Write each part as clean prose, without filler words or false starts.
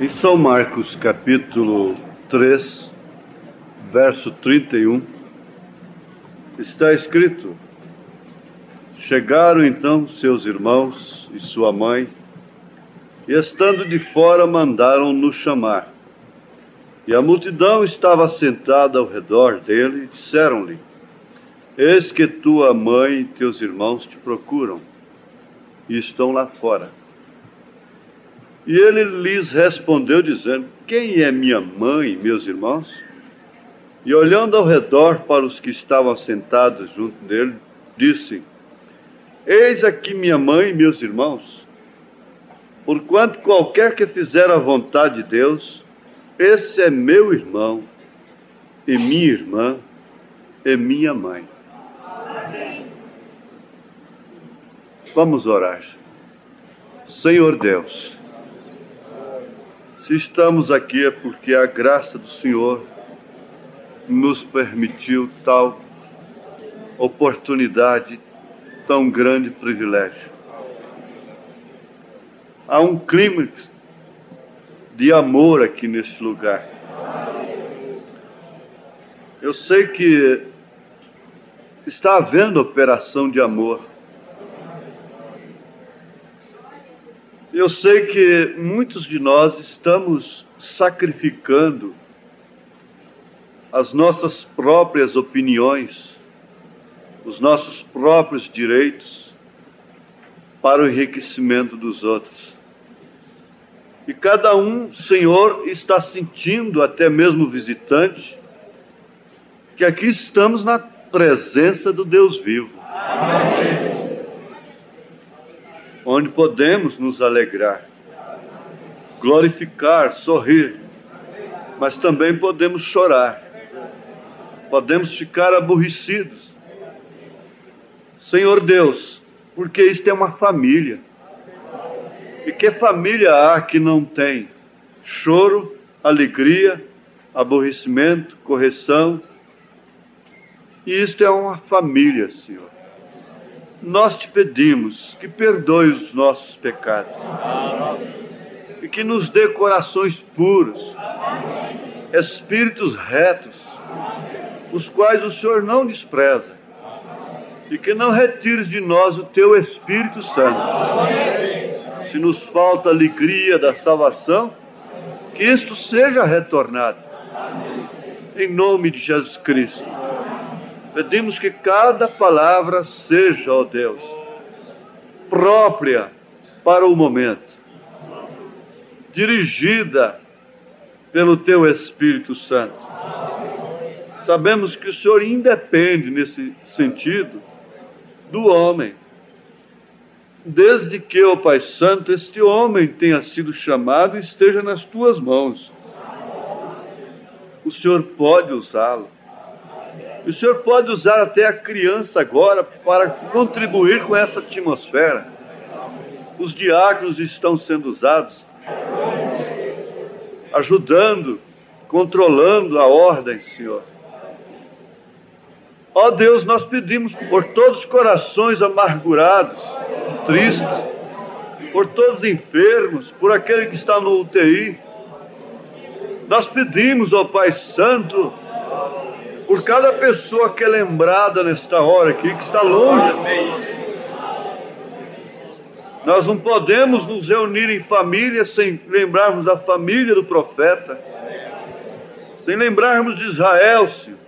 Em São Marcos, capítulo 3, verso 31, está escrito: Chegaram então seus irmãos e sua mãe, e estando de fora mandaram-no chamar. E a multidão estava sentada ao redor dele, e disseram-lhe: Eis que tua mãe e teus irmãos te procuram, e estão lá fora. E ele lhes respondeu, dizendo: Quem é minha mãe e meus irmãos? E olhando ao redor para os que estavam sentados junto dele, disse: Eis aqui minha mãe e meus irmãos. Porquanto qualquer que fizer a vontade de Deus, esse é meu irmão, e minha irmã, e minha mãe. Vamos orar. Senhor Deus, se estamos aqui é porque a graça do Senhor nos permitiu tal oportunidade, tão grande privilégio. Há um clima de amor aqui neste lugar. Eu sei que está havendo operação de amor. Eu sei que muitos de nós estamos sacrificando as nossas próprias opiniões, os nossos próprios direitos para o enriquecimento dos outros. E cada um, Senhor, está sentindo, até mesmo visitante, que aqui estamos na presença do Deus vivo. Amém. Onde podemos nos alegrar, glorificar, sorrir, mas também podemos chorar, podemos ficar aborrecidos. Senhor Deus, porque isto é uma família. E que família há que não tem choro, alegria, aborrecimento, correção? E isto é uma família, Senhor. Nós te pedimos que perdoe os nossos pecados e que nos dê corações puros, espíritos retos, os quais o Senhor não despreza, e que não retires de nós o teu Espírito Santo. Se nos falta a alegria da salvação, que isto seja retornado, em nome de Jesus Cristo. Pedimos que cada palavra seja, ó Deus, própria para o momento, dirigida pelo Teu Espírito Santo. Sabemos que o Senhor independe, nesse sentido, do homem. Desde que, ó Pai Santo, este homem tenha sido chamado e esteja nas Tuas mãos, o Senhor pode usá-lo. O Senhor pode usar até a criança agora para contribuir com essa atmosfera. Os diáconos estão sendo usados, ajudando, controlando a ordem, Senhor. Ó Deus, nós pedimos por todos os corações amargurados, tristes, por todos os enfermos, por aquele que está no UTI. Nós pedimos, ó Pai Santo, por cada pessoa que é lembrada nesta hora aqui, que está longe. Nós não podemos nos reunir em família sem lembrarmos da família do profeta, sem lembrarmos de Israel, Senhor,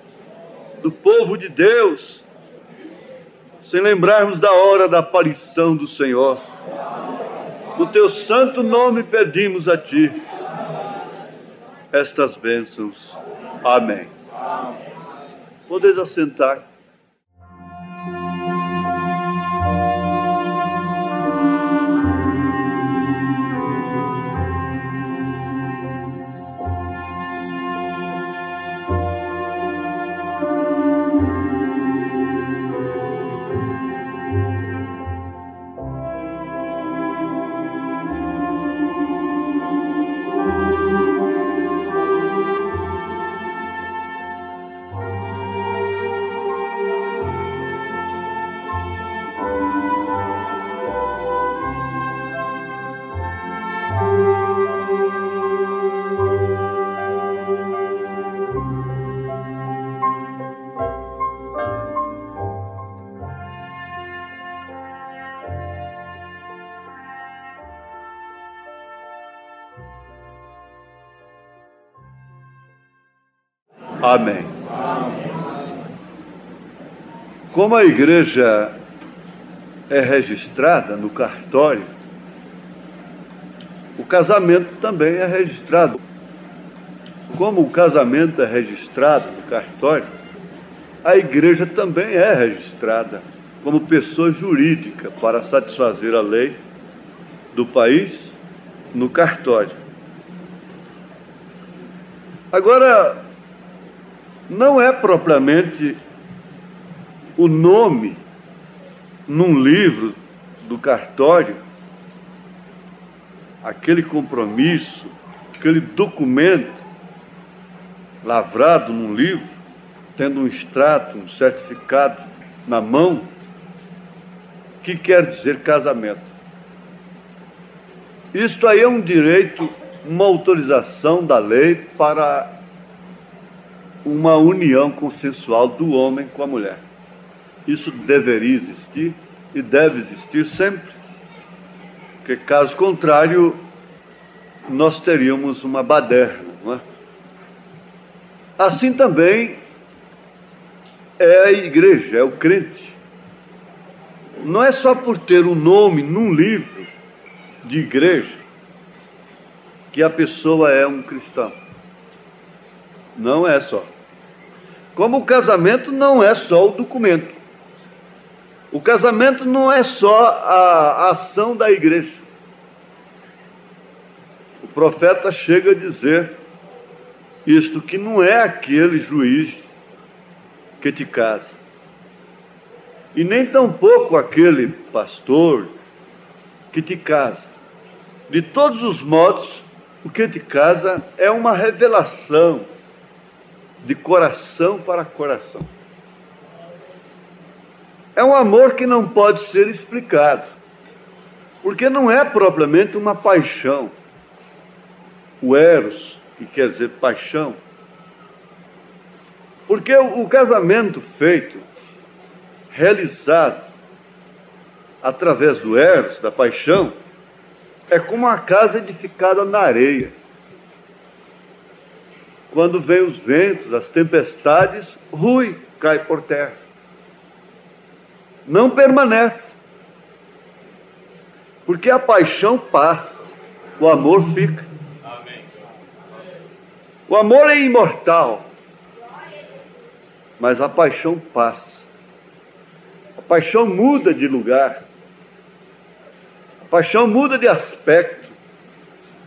do povo de Deus, sem lembrarmos da hora da aparição do Senhor. No Teu santo nome pedimos a Ti estas bênçãos. Amém. Podeis assentar. Amém. Como a igreja é registrada no cartório, o casamento também é registrado. Como o casamento é registrado no cartório, a igreja também é registrada como pessoa jurídica para satisfazer a lei do país no cartório. Agora, não é propriamente o nome num livro do cartório, aquele compromisso, aquele documento lavrado num livro, tendo um extrato, um certificado na mão, que quer dizer casamento. Isto aí é um direito, uma autorização da lei para uma união consensual do homem com a mulher. Isso deveria existir e deve existir sempre, porque caso contrário nós teríamos uma baderna, não é? Assim também é a igreja, é o crente. Não é só por ter um nome num livro de igreja que a pessoa é um cristão. Não é só. Como o casamento não é só o documento. O casamento não é só a ação da igreja. O profeta chega a dizer isto, que não é aquele juiz que te casa, e nem tampouco aquele pastor que te casa. De todos os modos, o que te casa é uma revelação de coração para coração. É um amor que não pode ser explicado, porque não é propriamente uma paixão. O eros, que quer dizer paixão, porque o casamento feito, realizado através do eros, da paixão, é como uma casa edificada na areia. Quando vem os ventos, as tempestades, rui, cai por terra. Não permanece. Porque a paixão passa, o amor fica. Amém. O amor é imortal, mas a paixão passa. A paixão muda de lugar. A paixão muda de aspecto.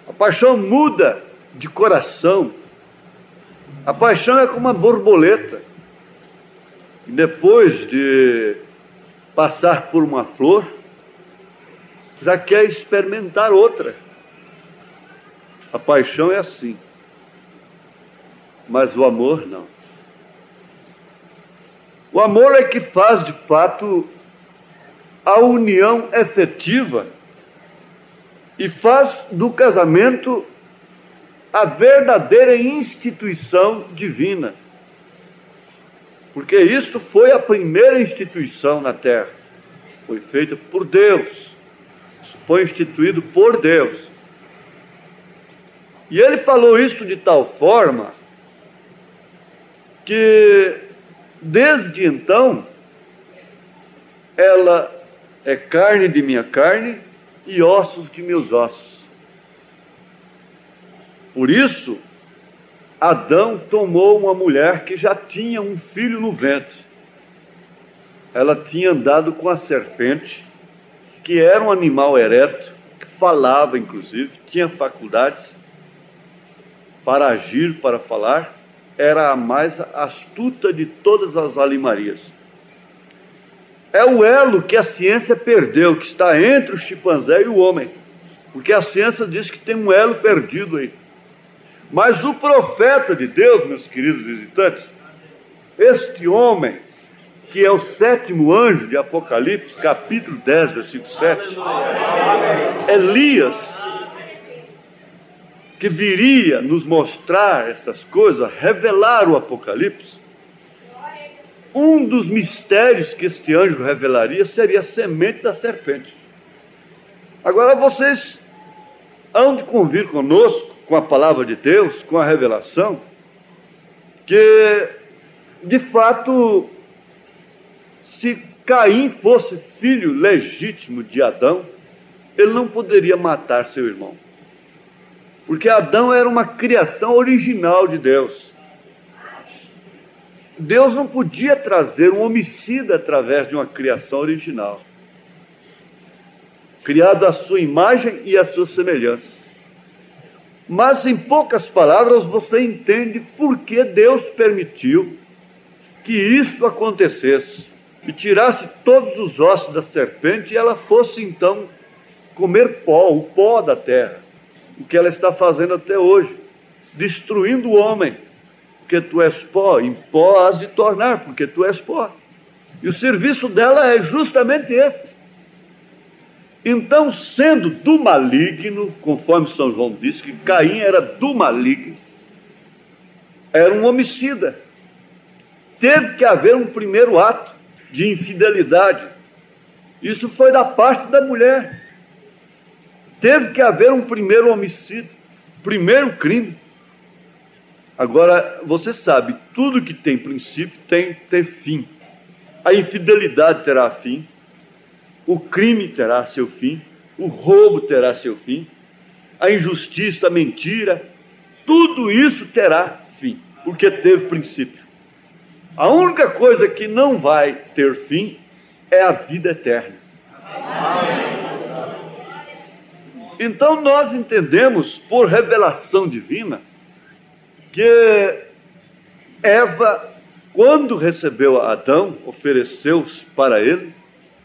A paixão muda de coração. A paixão é como uma borboleta. E depois de passar por uma flor, já quer experimentar outra. A paixão é assim. Mas o amor não. O amor é que faz, de fato, a união efetiva e faz do casamento a verdadeira instituição divina. Porque isto foi a primeira instituição na terra. Foi feita por Deus. Isso foi instituído por Deus. E ele falou isto de tal forma que, desde então, ela é carne de minha carne e ossos de meus ossos. Por isso, Adão tomou uma mulher que já tinha um filho no ventre. Ela tinha andado com a serpente, que era um animal ereto, que falava, inclusive, tinha faculdades para agir, para falar, era a mais astuta de todas as alimarias. É o elo que a ciência perdeu, que está entre o chimpanzé e o homem, porque a ciência diz que tem um elo perdido aí. Mas o profeta de Deus, meus queridos visitantes, este homem, que é o 7º anjo de Apocalipse, capítulo 10, versículo 7, Elias, que viria nos mostrar estas coisas, revelar o Apocalipse, um dos mistérios que este anjo revelaria seria a semente da serpente. Agora vocês hão de convir conosco, com a palavra de Deus, com a revelação, que, de fato, se Caim fosse filho legítimo de Adão, ele não poderia matar seu irmão. Porque Adão era uma criação original de Deus. Deus não podia trazer um homicida através de uma criação original, criado à sua imagem e à sua semelhança. Mas, em poucas palavras, você entende por que Deus permitiu que isto acontecesse e tirasse todos os ossos da serpente e ela fosse, então, comer pó, o pó da terra. O que ela está fazendo até hoje, destruindo o homem. Porque tu és pó, em pó has de tornar, porque tu és pó. E o serviço dela é justamente esse. Então, sendo do maligno, conforme São João disse, que Caim era do maligno, era um homicida. Teve que haver um primeiro ato de infidelidade. Isso foi da parte da mulher. Teve que haver um primeiro homicídio, primeiro crime. Agora, você sabe, tudo que tem princípio tem que ter fim. A infidelidade terá fim, o crime terá seu fim, o roubo terá seu fim, a injustiça, a mentira, tudo isso terá fim, porque teve princípio. A única coisa que não vai ter fim é a vida eterna. Então nós entendemos, por revelação divina, que Eva, quando recebeu Adão, ofereceu para ele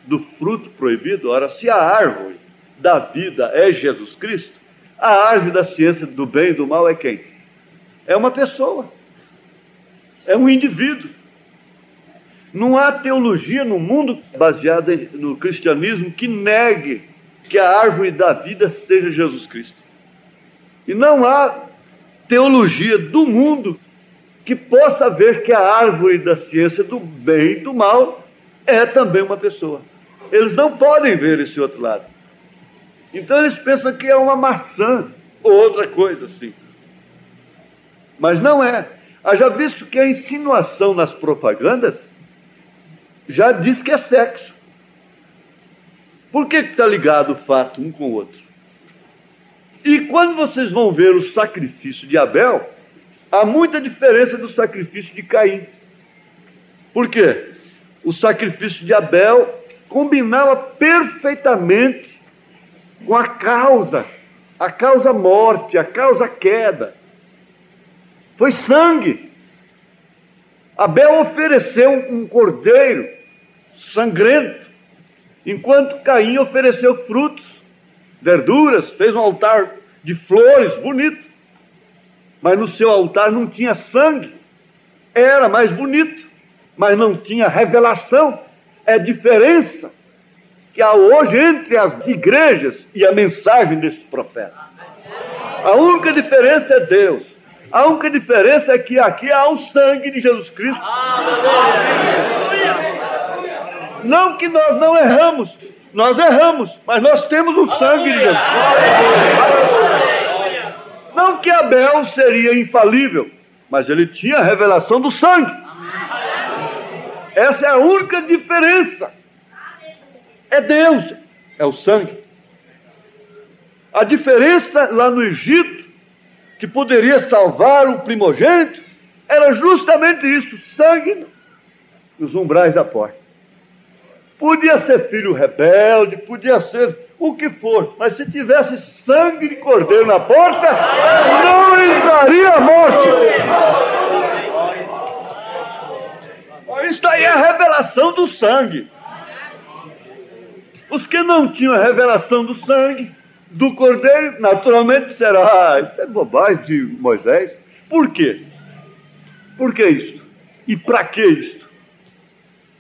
do fruto proibido. Ora, se a árvore da vida é Jesus Cristo, a árvore da ciência do bem e do mal é quem? É uma pessoa, é um indivíduo. Não há teologia no mundo baseada no cristianismo que negue que a árvore da vida seja Jesus Cristo. E não há teologia do mundo que possa ver que a árvore da ciência do bem e do mal é também uma pessoa. Eles não podem ver esse outro lado. Então eles pensam que é uma maçã ou outra coisa assim. Mas não é. Haja visto que a insinuação nas propagandas já diz que é sexo. Por que está ligado o fato um com o outro? E quando vocês vão ver o sacrifício de Abel, há muita diferença do sacrifício de Caim. Por quê? O sacrifício de Abel combinava perfeitamente com a causa morte, a causa queda. Foi sangue. Abel ofereceu um cordeiro sangrento, enquanto Caim ofereceu frutos, verduras, fez um altar de flores bonito, mas no seu altar não tinha sangue. Era mais bonito, mas não tinha revelação. É a diferença que há hoje entre as igrejas e a mensagem desses profetas. A única diferença é Deus. A única diferença é que aqui há o sangue de Jesus Cristo. Não que nós não erramos, nós erramos, mas nós temos o sangue de Jesus. Não que Abel seria infalível, mas ele tinha a revelação do sangue. Essa é a única diferença. É Deus, é o sangue. A diferença lá no Egito, que poderia salvar o primogênito, era justamente isso, sangue nos umbrais da porta. Podia ser filho rebelde, podia ser o que for, mas se tivesse sangue de cordeiro na porta, não entraria a morte. Isso aí é a revelação do sangue. Os que não tinham a revelação do sangue, do cordeiro, naturalmente disseram: isso é bobagem de Moisés. Por quê? Por que isto? E para que isto?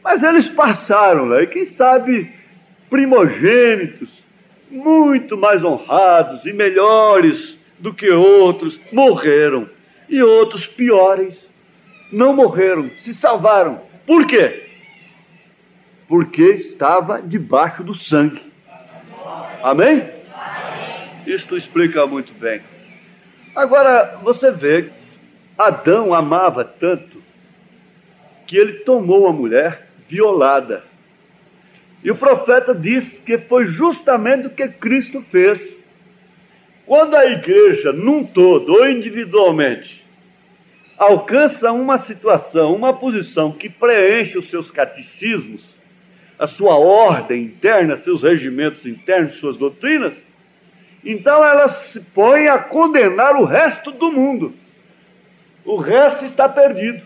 Mas eles passaram lá, e quem sabe primogênitos, muito mais honrados e melhores do que outros, morreram. E outros piores não morreram, se salvaram. Por quê? Porque estava debaixo do sangue. Amém? Isto explica muito bem. Agora, você vê Adão amava tanto que ele tomou uma mulher violada. E o profeta diz que foi justamente o que Cristo fez. Quando a igreja, num todo ou individualmente, alcança uma situação, uma posição que preenche os seus catecismos, a sua ordem interna, seus regimentos internos, suas doutrinas, então ela se põe a condenar o resto do mundo. O resto está perdido.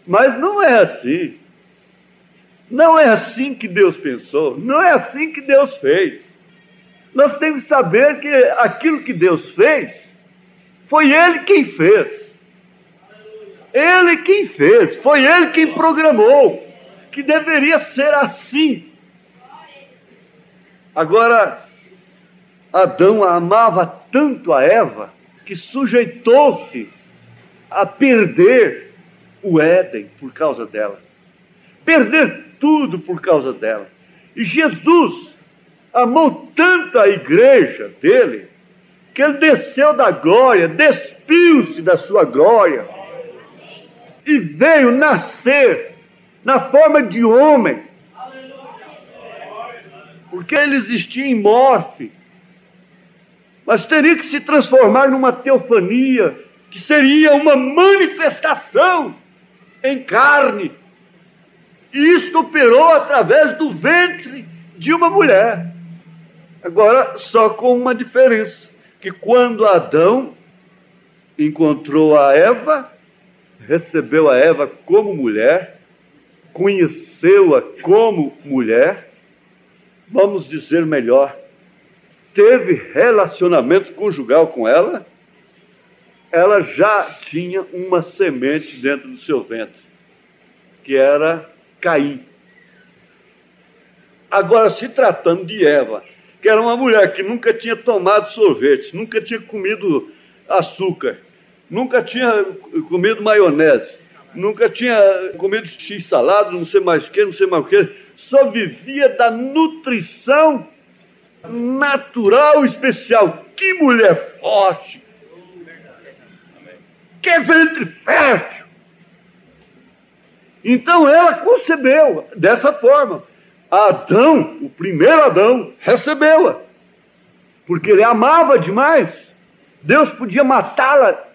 Mas não é assim. Não é assim que Deus pensou. Não é assim que Deus fez. Nós temos que saber que aquilo que Deus fez, foi Ele quem fez. Ele quem fez. Foi Ele quem programou. Que deveria ser assim. Agora, Adão amava tanto a Eva que sujeitou-se a perder o Éden por causa dela. Perder tudo por causa dela. E Jesus amou tanto a igreja dele, que ele desceu da glória, despiu-se da sua glória, e veio nascer na forma de homem, porque ele existia em morfe, mas teria que se transformar numa teofania, que seria uma manifestação em carne. E isto operou através do ventre de uma mulher. Agora, só com uma diferença, que quando Adão encontrou a Eva, recebeu a Eva como mulher, conheceu-a como mulher, vamos dizer melhor, teve relacionamento conjugal com ela, ela já tinha uma semente dentro do seu ventre, que era Caim. Agora, se tratando de Eva, que era uma mulher que nunca tinha tomado sorvete, nunca tinha comido açúcar, nunca tinha comido maionese, nunca tinha comido x-salada, não sei mais o que, só vivia da nutrição natural especial. Que mulher forte! Que ventre fértil! Então ela concebeu dessa forma. Adão, o primeiro Adão, recebeu-a, porque ele amava demais. Deus podia matá-la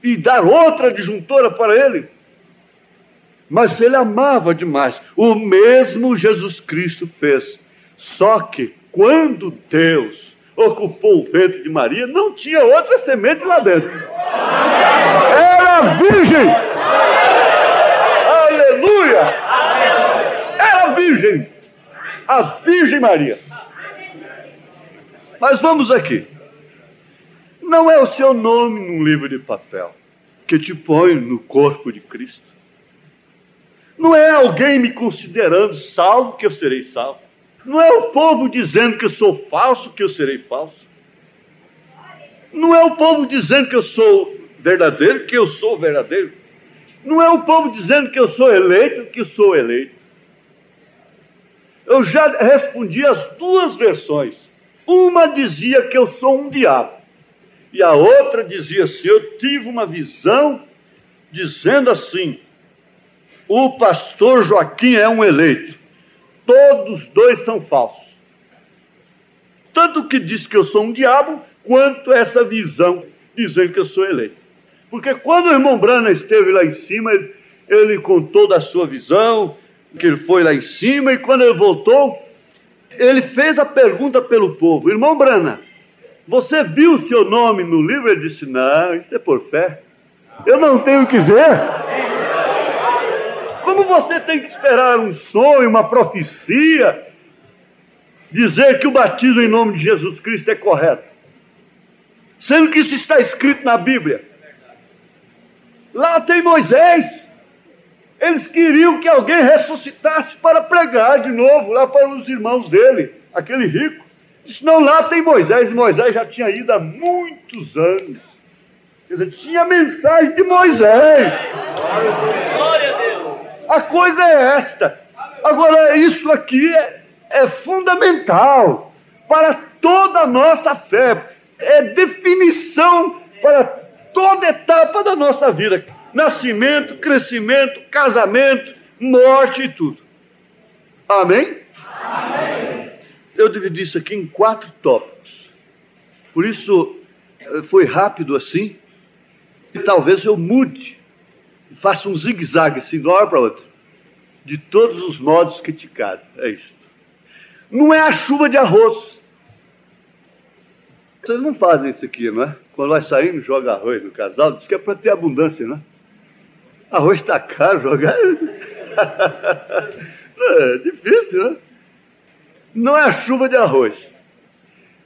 e dar outra disjuntora para ele, mas ele amava demais. O mesmo Jesus Cristo fez, só que quando Deus ocupou o ventre de Maria, não tinha outra semente lá dentro. Era virgem. Aleluia! Era virgem. A Virgem Maria. Mas vamos aqui. Não é o seu nome num livro de papel que te põe no corpo de Cristo. Não é alguém me considerando salvo que eu serei salvo. Não é o povo dizendo que eu sou falso que eu serei falso. Não é o povo dizendo que eu sou verdadeiro que eu sou verdadeiro. Não é o povo dizendo que eu sou eleito que eu sou eleito. Eu já respondi as duas versões. Uma dizia que eu sou um diabo. E a outra dizia assim, eu tive uma visão dizendo assim, o pastor Joaquim é um eleito. Todos dois são falsos. Tanto que diz que eu sou um diabo, quanto essa visão dizendo que eu sou eleito. Porque quando o irmão Brana esteve lá em cima, ele contou da sua visão, que ele foi lá em cima, e quando ele voltou, ele fez a pergunta pelo povo, irmão Brana, você viu o seu nome no livro? Ele disse, não, isso é por fé, eu não tenho que ver. Como você tem que esperar um sonho, uma profecia, dizer que o batismo em nome de Jesus Cristo é correto, sendo que isso está escrito na Bíblia? Lá tem Moisés. Eles queriam que alguém ressuscitasse para pregar de novo lá para os irmãos dele, aquele rico. Disse, não, lá tem Moisés. Moisés já tinha ido há muitos anos. Quer dizer, tinha mensagem de Moisés. Glória a Deus. A coisa é esta. Agora, isso aqui é fundamental para toda a nossa fé. É definição para toda etapa da nossa vida. Nascimento, crescimento, casamento, morte e tudo. Amém? Amém. Eu dividi isso aqui em 4 tópicos. Por isso, foi rápido assim. E talvez eu mude. Faça um zigue-zague assim, de uma hora para outra. De todos os modos que te casem. É isso. Não é a chuva de arroz. Vocês não fazem isso aqui, não é? Quando vai saindo, joga arroz no casal. Diz que é para ter abundância, não é? Arroz está caro, jogar. É difícil, né? Não é a chuva de arroz.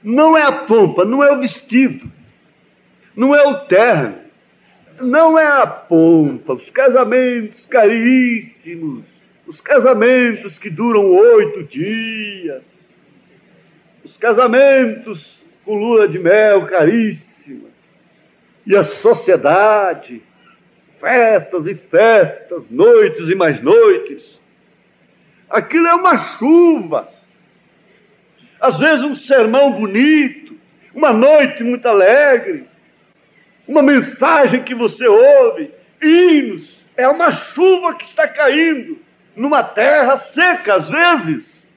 Não é a pompa, não é o vestido. Não é o terno. Não é a pompa. Os casamentos caríssimos. Os casamentos que duram 8 dias. Os casamentos com lua de mel caríssima. E a sociedade. Festas e festas, noites e mais noites. Aquilo é uma chuva. Às vezes um sermão bonito, uma noite muito alegre, uma mensagem que você ouve, hinos. É uma chuva que está caindo numa terra seca às vezes.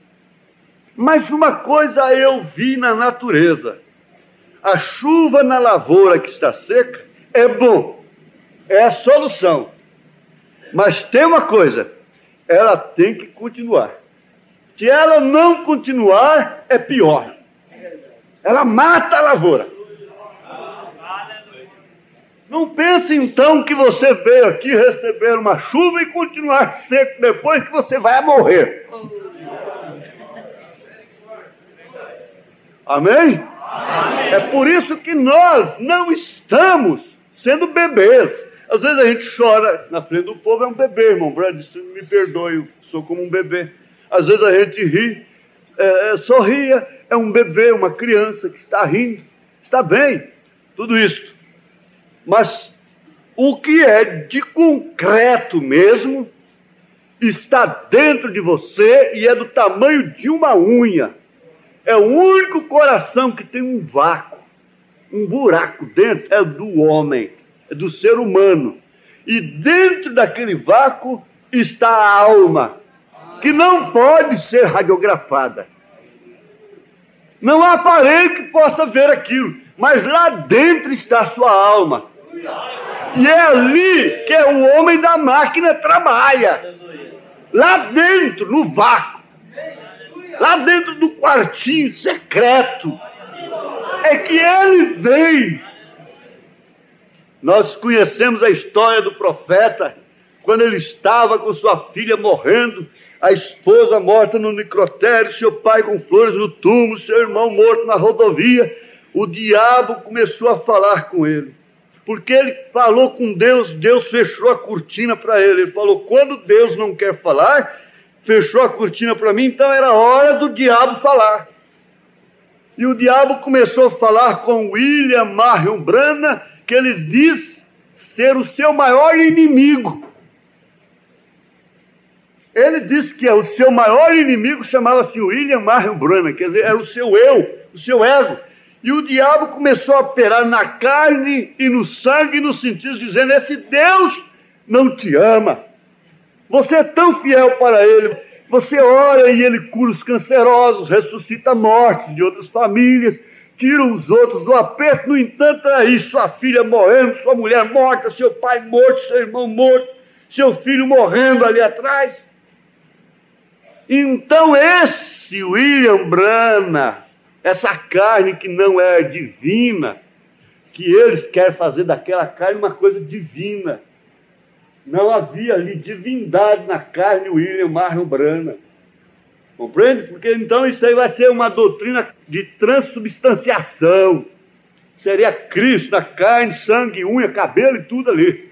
Mas uma coisa eu vi na natureza. A chuva na lavoura que está seca é bom. É a solução. Mas tem uma coisa, ela tem que continuar. Se ela não continuar, é pior. Ela mata a lavoura. Não pense então que você veio aqui receber uma chuva e continuar seco depois, que você vai morrer. Amém? Amém? É por isso que nós não estamos sendo bebês. Às vezes a gente chora na frente do povo, é um bebê, irmão. Brad, me perdoe, eu sou como um bebê. Às vezes a gente ri, sorria, é um bebê, uma criança que está rindo. Está bem, tudo isso. Mas o que é de concreto mesmo está dentro de você e é do tamanho de uma unha. É o único coração que tem um vácuo, um buraco dentro, é do homem. É do ser humano. E dentro daquele vácuo está a alma, que não pode ser radiografada. Não há aparelho que possa ver aquilo, mas lá dentro está a sua alma. E é ali que o homem da máquina trabalha. Lá dentro, no vácuo. Lá dentro do quartinho secreto. É que ele vem. Nós conhecemos a história do profeta, quando ele estava com sua filha morrendo, a esposa morta no necrotério, seu pai com flores no túmulo, seu irmão morto na rodovia. O diabo começou a falar com ele, porque ele falou com Deus, Deus fechou a cortina para ele. Ele falou, quando Deus não quer falar, fechou a cortina para mim, então era hora do diabo falar. E o diabo começou a falar com William Marion Branham, que ele diz ser o seu maior inimigo. Ele disse que o seu maior inimigo chamava-se William Marion Branham, quer dizer, era o seu eu, o seu ego. E o diabo começou a operar na carne e no sangue, no sentido dizendo, esse Deus não te ama. Você é tão fiel para ele, você ora e ele cura os cancerosos, ressuscita mortes de outras famílias, tira os outros do aperto. No entanto, aí sua filha morrendo, sua mulher morta, seu pai morto, seu irmão morto, seu filho morrendo ali atrás. Então esse William Branham, essa carne que não é divina, que eles querem fazer daquela carne uma coisa divina. Não havia ali divindade na carne William Marion Branham. Compreende? Porque então isso aí vai ser uma doutrina de transubstanciação. Seria Cristo na carne, sangue, unha, cabelo e tudo ali.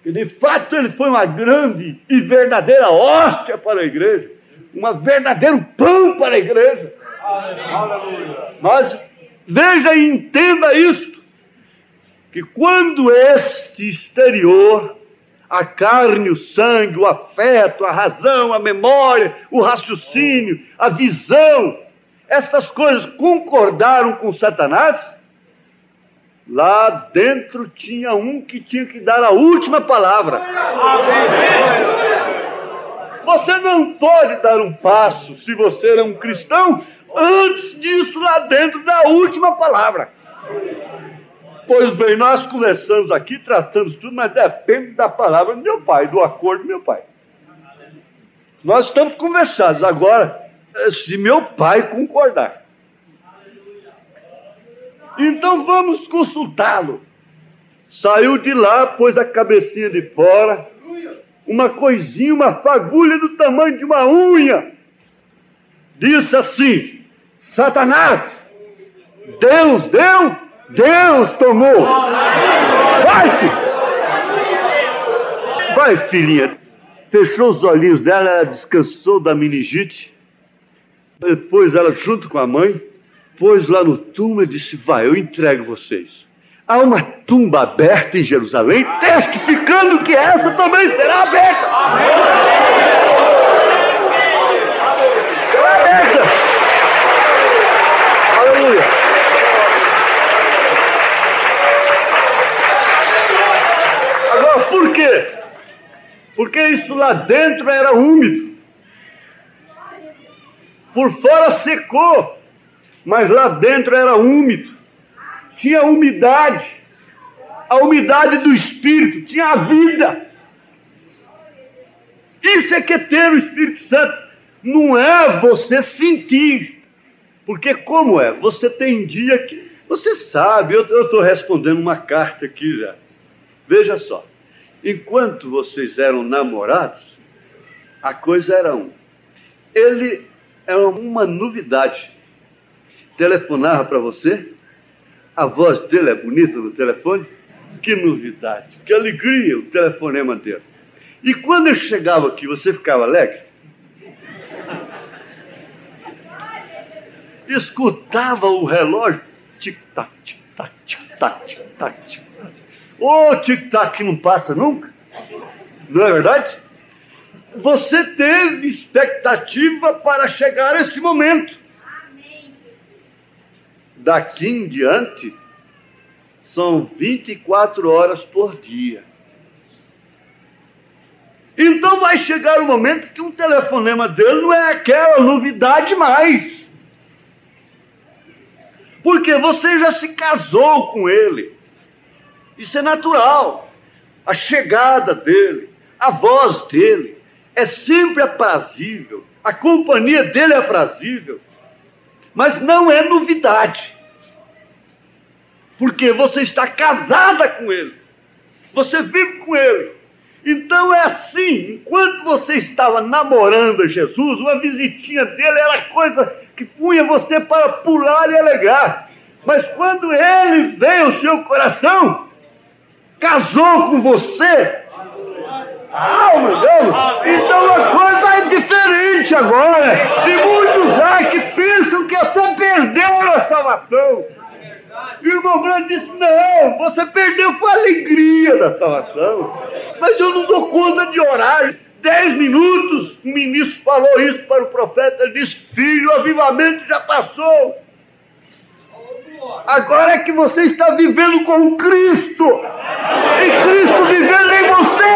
E de fato ele foi uma grande e verdadeira hóstia para a igreja. Um verdadeiro pão para a igreja. Aleluia. Mas veja e entenda isto, que quando este exterior, a carne, o sangue, o afeto, a razão, a memória, o raciocínio, a visão, estas coisas concordaram com Satanás, Lá dentro tinha um que tinha que dar a última palavra. Você não pode dar um passo, se você é um cristão, antes disso lá dentro da última palavra. Pois bem, nós conversamos aqui, tratamos tudo, mas depende da palavra do meu pai, do acordo do meu pai. Nós estamos conversados agora, se meu pai concordar. Então vamos consultá-lo. Saiu de lá, pôs a cabecinha de fora, uma coisinha, uma fagulha do tamanho de uma unha. Disse assim: Satanás, Deus deu, Deus tomou. Vai-te! Vai, filhinha. Fechou os olhinhos dela, ela descansou da meningite. Depois ela, junto com a mãe, pôs lá no túmulo e disse: vai, eu entrego vocês. Há uma tumba aberta em Jerusalém, testificando que essa também será aberta. Será aberta. Aleluia. Agora, por quê? Porque isso lá dentro era úmido. Por fora secou, mas lá dentro era úmido. Tinha umidade, a umidade do Espírito, tinha a vida. Isso é que é ter o Espírito Santo. Não é você sentir. Porque como é? Você tem dia que... Você sabe, eu estou respondendo uma carta aqui já. Veja só. Enquanto vocês eram namorados, a coisa era uma. Ele era uma novidade. Telefonava para você, a voz dele é bonita no telefone, que novidade, que alegria o telefonema dele. E quando ele chegava aqui, você ficava alegre? Escutava o relógio, tic-tac, tic-tac, tic-tac, tic-tac, tic-tac. Ô, tic-tac que não passa nunca, não é verdade? Você teve expectativa para chegar a esse momento. Daqui em diante, são 24 horas por dia. Então vai chegar o momento que um telefonema dele não é aquela novidade mais. Porque você já se casou com ele. Isso é natural. A chegada dele, a voz dele, é sempre aprazível. A companhia dele é aprazível. Mas não é novidade. Porque você está casada com ele. Você vive com ele. Então é assim, enquanto você estava namorando Jesus, uma visitinha dele era coisa que punha você para pular e alegrar. Mas quando ele veio ao seu coração, casou com você, meu Deus, então a coisa é diferente agora. E muitos há que pensam que até perderam a salvação. E o irmão Branco disse: não, você perdeu foi a alegria da salvação. Mas eu não dou conta de orar. 10 minutos, o ministro falou isso para o profeta. Ele disse: filho, o avivamento já passou. Agora é que você está vivendo com Cristo. E Cristo vivendo em você.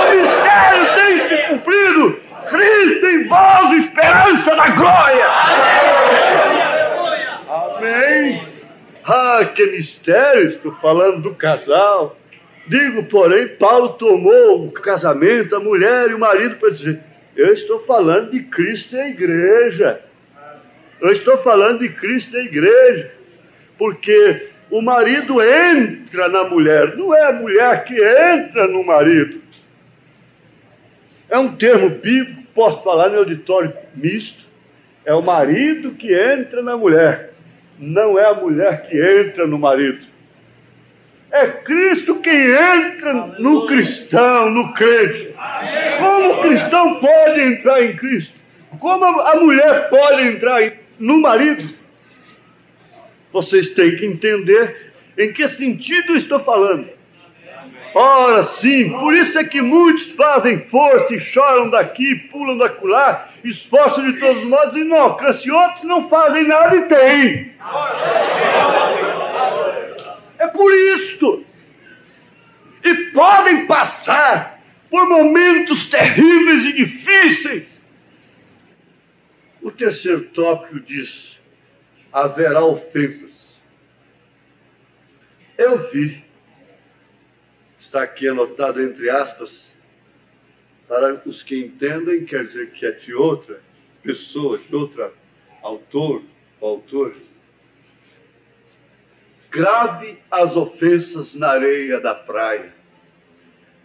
O mistério tem se cumprido. Cristo em vós, esperança da glória. Amém. Ah, que mistério, estou falando do casal. Digo, porém, Paulo tomou o casamento, a mulher e o marido para dizer: eu estou falando de Cristo e a igreja. Eu estou falando de Cristo e a igreja. Porque o marido entra na mulher, não é a mulher que entra no marido. É um termo bíblico, posso falar no auditório misto. É o marido que entra na mulher. Não é a mulher que entra no marido. É Cristo quem entra no cristão, no crente. Como o cristão pode entrar em Cristo? Como a mulher pode entrar no marido? Vocês têm que entender em que sentido estou falando. Ora sim, por isso é que muitos fazem força e choram daqui, pulam dacolá, esforçam de todos os modos e não alcançam. Outros não fazem nada e têm. por isto. E podem passar por momentos terríveis e difíceis. O terceiro tópico diz: haverá ofensas. Eu vi, está aqui anotado entre aspas, para os que entendem, quer dizer que é de outra pessoa, de outra autor ou autor. Grave as ofensas na areia da praia,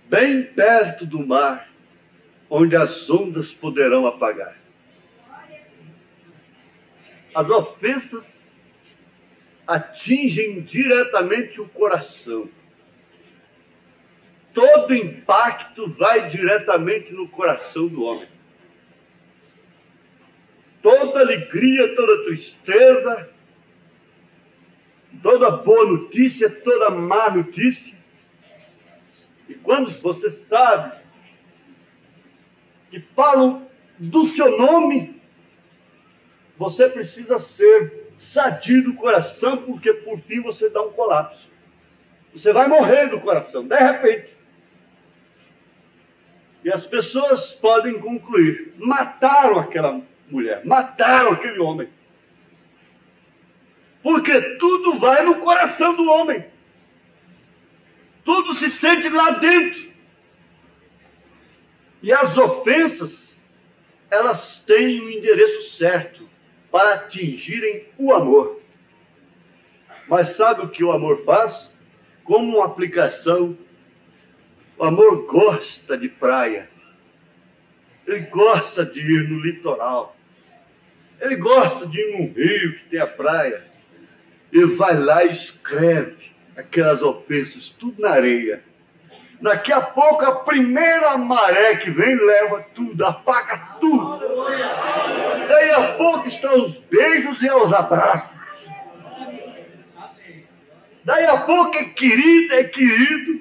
bem perto do mar, onde as ondas poderão apagar. As ofensas atingem diretamente o coração. Todo impacto vai diretamente no coração do homem. Toda alegria, toda tristeza, toda boa notícia, toda má notícia. E quando você sabe que falam do seu nome, você precisa ser sadio do coração, porque por fim você dá um colapso. Você vai morrer do coração, de repente. E as pessoas podem concluir: mataram aquela mulher, mataram aquele homem. Porque tudo vai no coração do homem. Tudo se sente lá dentro. E as ofensas, elas têm o endereço certo para atingirem o amor. Mas sabe o que o amor faz? Como uma aplicação, o amor gosta de praia. Ele gosta de ir no litoral. Ele gosta de ir num rio que tem a praia. Ele vai lá e escreve aquelas ofensas, tudo na areia. Daqui a pouco, a primeira maré que vem leva tudo, apaga tudo. Daí a pouco estão os beijos e os abraços. Daí a pouco é querido.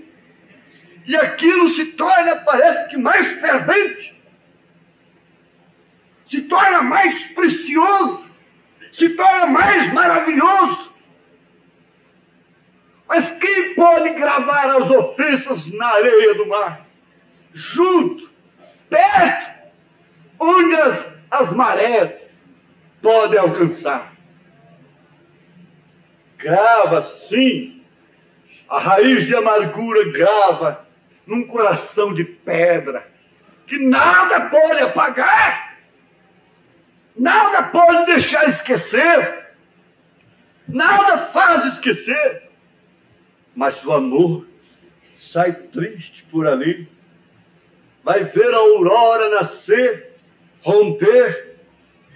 E aquilo se torna, parece que mais fervente. Se torna mais precioso. Se torna mais maravilhoso. Mas quem pode gravar as ofensas na areia do mar? Junto, perto, onde as marés podem alcançar. Grava, sim, a raiz de amargura grava num coração de pedra, que nada pode apagar, nada pode deixar esquecer, nada faz esquecer. Mas o amor sai triste por ali, vai ver a aurora nascer, romper,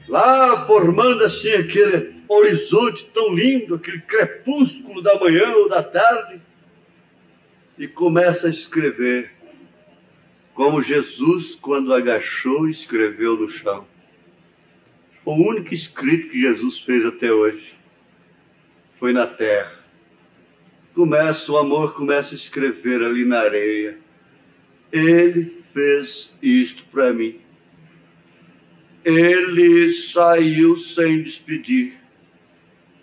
lá formando assim aquele horizonte tão lindo, aquele crepúsculo da manhã ou da tarde, e começa a escrever, como Jesus, quando agachou, escreveu no chão. O único escrito que Jesus fez até hoje foi na terra. O amor começa a escrever ali na areia. Ele fez isto para mim. Ele saiu sem despedir.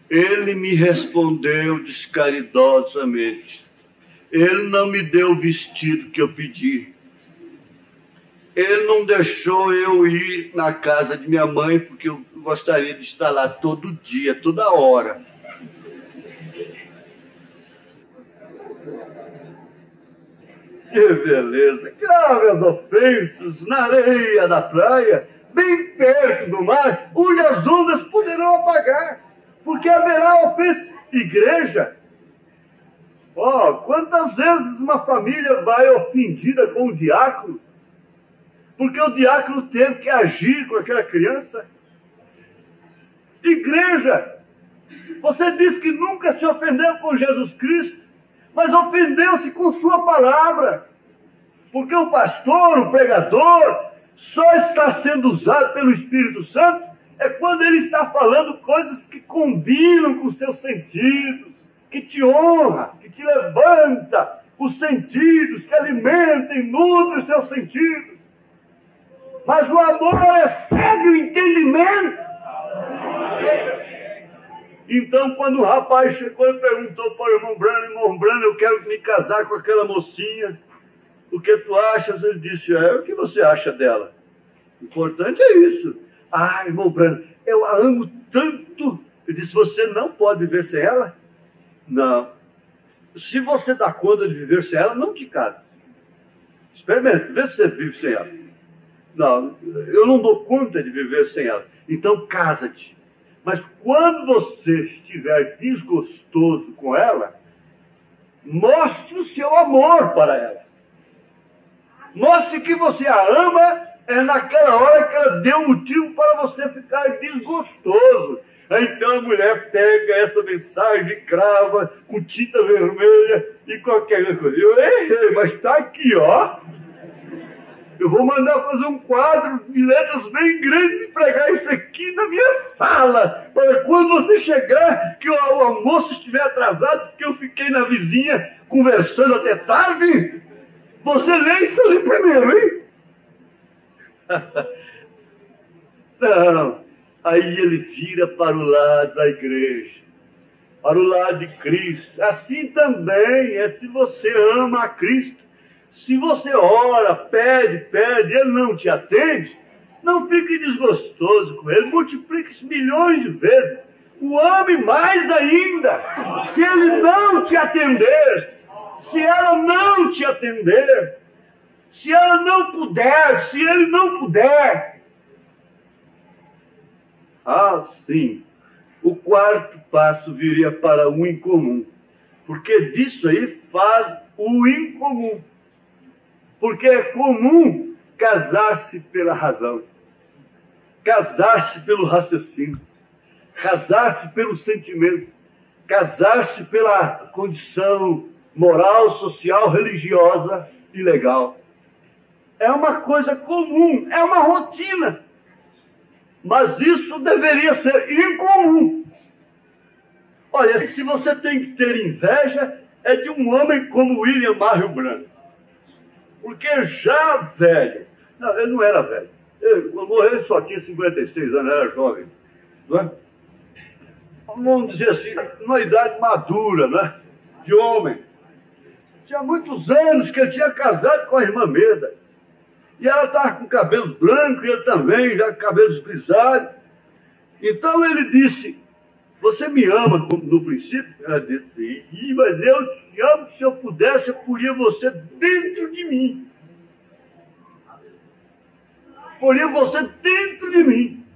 Ele me respondeu descaridosamente. Ele não me deu o vestido que eu pedi. Ele não deixou eu ir na casa de minha mãe, porque eu gostaria de estar lá todo dia, toda hora. Que beleza! Grave as ofensas na areia da praia, bem perto do mar, onde as ondas poderão apagar, porque haverá ofensa. Igreja, quantas vezes uma família vai ofendida com o diácono, porque o diácono teve que agir com aquela criança? Igreja, você diz que nunca se ofendeu com Jesus Cristo, mas ofendeu-se com sua palavra, porque o pastor, o pregador, só está sendo usado pelo Espírito Santo quando ele está falando coisas que combinam com seus sentidos, que te honra, que te levanta os sentidos, que alimenta e nutre os seus sentidos. Mas o amor excede o entendimento. Então, quando o rapaz chegou e perguntou para o irmão Brano, eu quero me casar com aquela mocinha, o que tu achas? Ele disse, o que você acha dela? O importante é isso. Ah, irmão Brano, eu a amo tanto. Ele disse, você não pode viver sem ela? Não. Se você dá conta de viver sem ela, não te case. Experimente, vê se você vive sem ela. Não, eu não dou conta de viver sem ela. Então casa-te. Mas quando você estiver desgostoso com ela, mostre o seu amor para ela. Mostre que você a ama, é naquela hora que ela deu motivo para você ficar desgostoso. Então a mulher pega essa mensagem, crava com tinta vermelha e qualquer coisa. Eu errei, mas está aqui, ó. Eu vou mandar fazer um quadro de letras bem grandes e pregar isso aqui na minha sala. Para quando você chegar, que o almoço estiver atrasado, porque eu fiquei na vizinha conversando até tarde, você lê isso ali primeiro, hein? Não. Aí ele vira para o lado da igreja, para o lado de Cristo. Assim também é se você ama a Cristo. Se você ora, pede, ele não te atende, não fique desgostoso com ele, multiplique-se milhões de vezes, o ame mais ainda. Se ele não te atender, se ela não te atender, se ela não puder, se ele não puder, sim, o quarto passo viria para o incomum, porque disso aí faz o incomum. Porque é comum casar-se pela razão, casar-se pelo raciocínio, casar-se pelo sentimento, casar-se pela condição moral, social, religiosa e legal. É uma coisa comum, é uma rotina. Mas isso deveria ser incomum. Olha, se você tem que ter inveja, é de um homem como William Marion Branham. Porque já velho, não, ele não era velho, quando morreu ele só tinha 56 anos, era jovem, não é? Vamos dizer assim, numa idade madura, né? De homem. Tinha muitos anos que ele tinha casado com a irmã Meda, e ela estava com cabelos brancos, e ele também, já com cabelos grisalhos. Então ele disse, você me ama no princípio? Ela disse, sim, mas eu te amo, se eu pudesse, eu poria você dentro de mim. Poria você dentro de mim.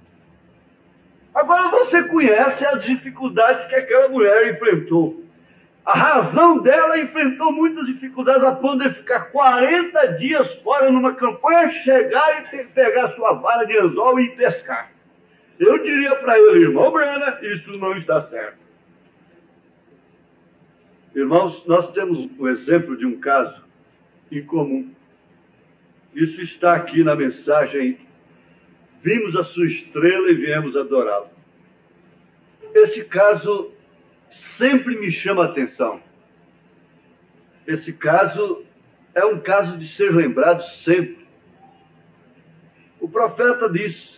Agora você conhece as dificuldades que aquela mulher enfrentou. A razão dela enfrentou muitas dificuldades a ponto de ficar 40 dias fora numa campanha, chegar e ter que pegar sua vara de anzol e ir pescar. Eu diria para ele, irmão Brana, isso não está certo. Irmãos, nós temos o exemplo de um caso incomum. Isso está aqui na mensagem. Vimos a sua estrela e viemos adorá-la. Este caso sempre me chama a atenção. Esse caso é um caso de ser lembrado sempre. O profeta disse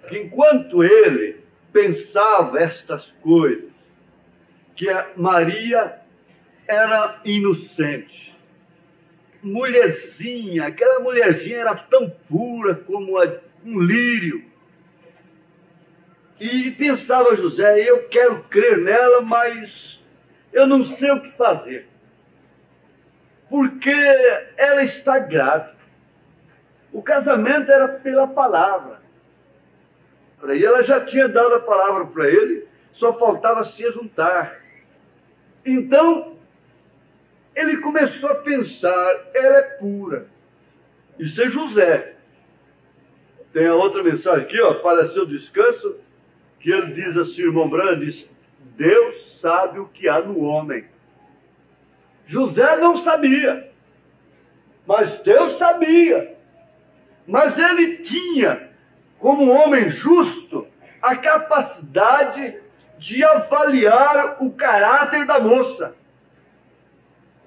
que enquanto ele pensava estas coisas, que a Maria era inocente, mulherzinha, aquela mulherzinha era tão pura como um lírio, e pensava José, eu quero crer nela, mas eu não sei o que fazer, porque ela está grávida. O casamento era pela palavra. E ela já tinha dado a palavra para ele, só faltava se juntar. Então, ele começou a pensar, ela é pura. Isso é José. Tem a outra mensagem aqui, ó, para seu descanso, que ele diz assim, irmão Brando, diz, Deus sabe o que há no homem. José não sabia, mas Deus sabia. Mas ele tinha, como um homem justo, a capacidade de avaliar o caráter da moça.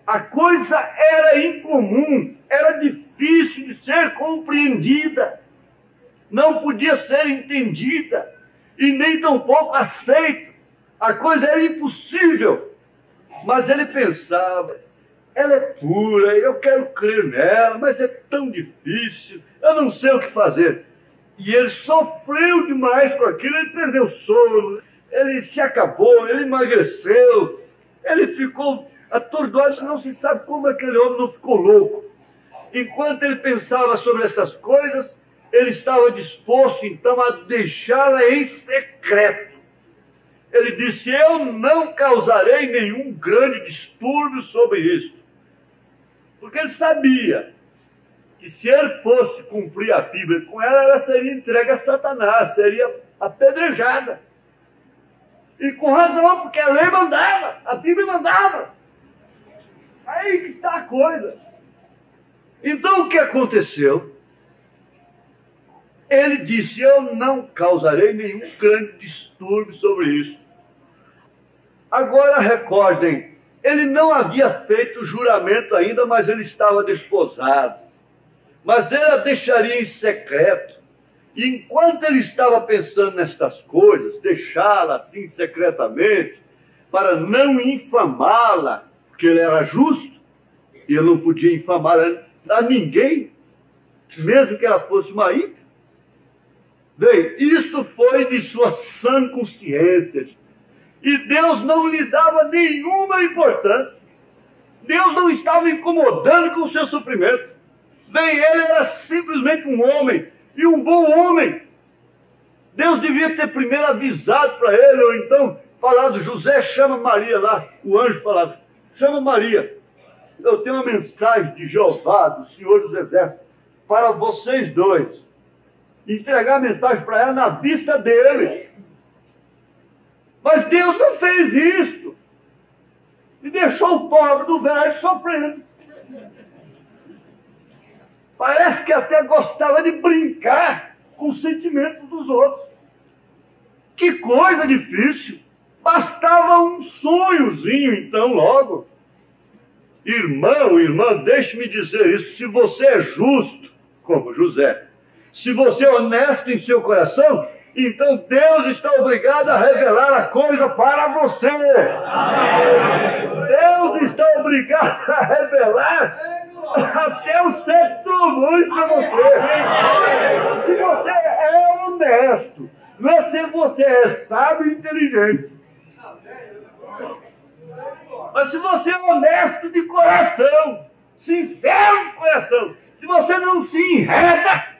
A coisa era incomum, era difícil de ser compreendida, não podia ser entendida e nem tampouco aceita. A coisa era impossível. Mas ele pensava, ela é pura, eu quero crer nela, mas é tão difícil, eu não sei o que fazer. E ele sofreu demais com aquilo, ele perdeu o sono, ele se acabou, ele emagreceu, ele ficou atordoado, não se sabe como aquele homem não ficou louco. Enquanto ele pensava sobre estas coisas, ele estava disposto então a deixá-la em secreto. Ele disse, eu não causarei nenhum grande distúrbio sobre isto. Porque ele sabia que se ele fosse cumprir a Bíblia com ela, ela seria entregue a Satanás, seria apedrejada. E com razão, porque a lei mandava, a Bíblia mandava. Aí que está a coisa. Então o que aconteceu? Ele disse, eu não causarei nenhum grande distúrbio sobre isso. Agora recordem, ele não havia feito o juramento ainda, mas ele estava desposado. Mas ele a deixaria em secreto. E enquanto ele estava pensando nestas coisas, deixá-la assim secretamente, para não infamá-la, porque ele era justo, e ele não podia infamar a ninguém, mesmo que ela fosse uma ímpia. Bem, isto foi de sua sã consciência. E Deus não lhe dava nenhuma importância. Deus não estava incomodando com o seu sofrimento. Bem, ele era simplesmente um homem, e um bom homem. Deus devia ter primeiro avisado para ele, ou então falado, José, chama Maria lá. O anjo falava, chama Maria. Eu tenho uma mensagem de Jeová, do Senhor dos Exércitos, para vocês dois. Entregar a mensagem para ela na vista dele. Mas Deus não fez isso. E deixou o pobre do velho sofrendo. Parece que até gostava de brincar com os sentimentos dos outros. Que coisa difícil. Bastava um sonhozinho, então, logo. Irmão, irmã, deixe-me dizer isso. Se você é justo, como José, se você é honesto em seu coração, então Deus está obrigado a revelar a coisa para você. Deus está obrigado a revelar até os 7 trovões para você. Se você é honesto, não é se você é sábio e inteligente, mas se você é honesto de coração, sincero de coração, se você não se enreda,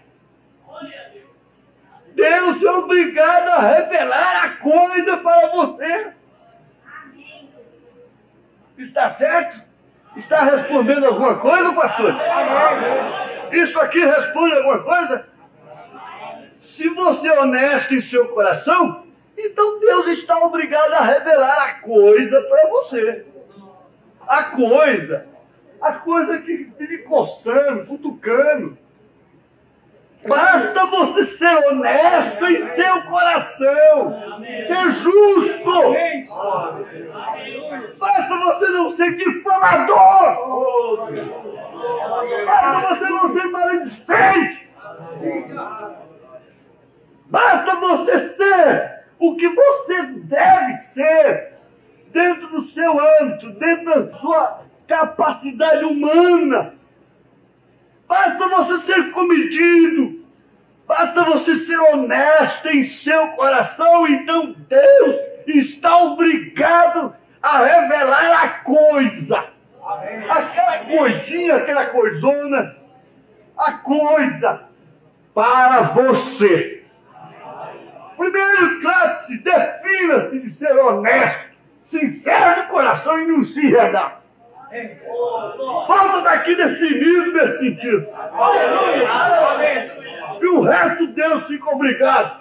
Deus é obrigado a revelar a coisa para você. Está certo? Está respondendo alguma coisa, pastor? Isso aqui responde alguma coisa? Se você é honesto em seu coração, então Deus está obrigado a revelar a coisa para você. A coisa que vive coçando, futucando. Basta você ser honesto em seu coração, ser justo. Basta você não ser difamador. Basta você não ser maledicente. Basta você ser o que você deve ser dentro do seu âmbito, dentro da sua capacidade humana. Basta você ser comedido, basta você ser honesto em seu coração, então Deus está obrigado a revelar a coisa. Aquela coisinha, aquela coisona, a coisa para você. Primeiro, trate-se, defina-se de ser honesto, sincero de coração e não se enredar. Falta daqui definido nesse sentido. E o resto Deus fica obrigado.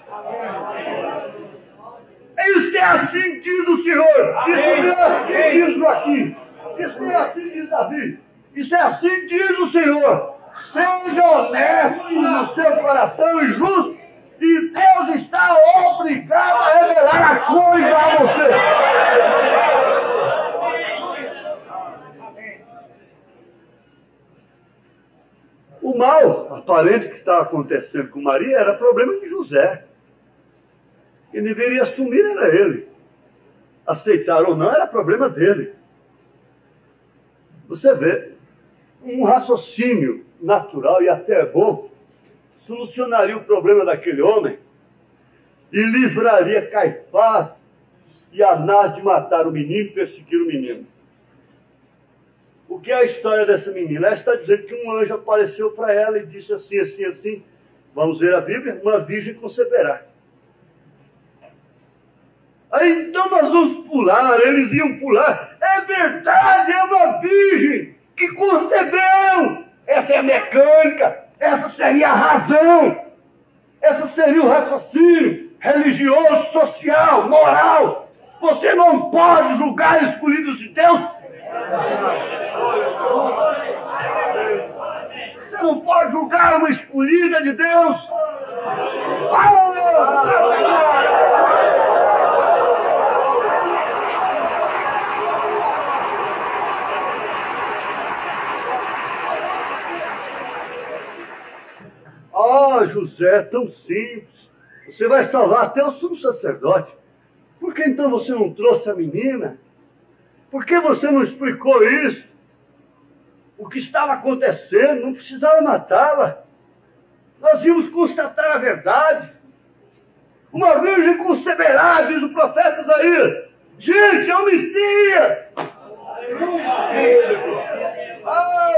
Isso é assim diz o Senhor. Isso não é assim diz Joaquim. Isso não é assim diz Davi. Isso é assim diz o Senhor. Seja honesto no seu coração e justo, e Deus está obrigado a revelar a coisa a você. O mal aparente que estava acontecendo com Maria era problema de José. Quem deveria assumir era ele. Aceitar ou não era problema dele. Você vê, um raciocínio natural e até bom solucionaria o problema daquele homem e livraria Caifás e Anás de matar o menino e perseguir o menino. O que é a história dessa menina? Ela está dizendo que um anjo apareceu para ela e disse assim, assim, assim. Vamos ver a Bíblia? Uma virgem conceberá. Aí então nós vamos pular, eles iam pular. É verdade, é uma virgem que concebeu. Essa é a mecânica, essa seria a razão, essa seria o raciocínio religioso, social, moral. Você não pode julgar escolhidos de Deus. Você não pode julgar uma escolhida de Deus. José, tão simples. Você vai salvar até o sumo sacerdote. Por que então você não trouxe a menina? Por que você não explicou isso? O que estava acontecendo? Não precisava matá-la. Nós íamos constatar a verdade. Uma virgem conceberá, diz o profeta Isaías. Gente, é o Messias!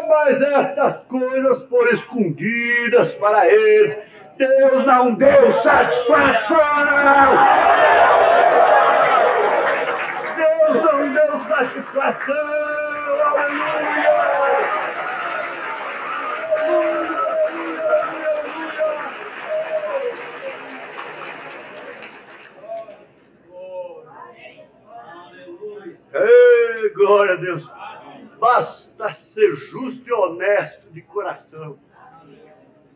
Mas estas coisas foram escondidas para eles. Deus não deu satisfação! Deus não deu satisfação! Aleluia! Ei, glória a Deus! Basta ser justo e honesto de coração.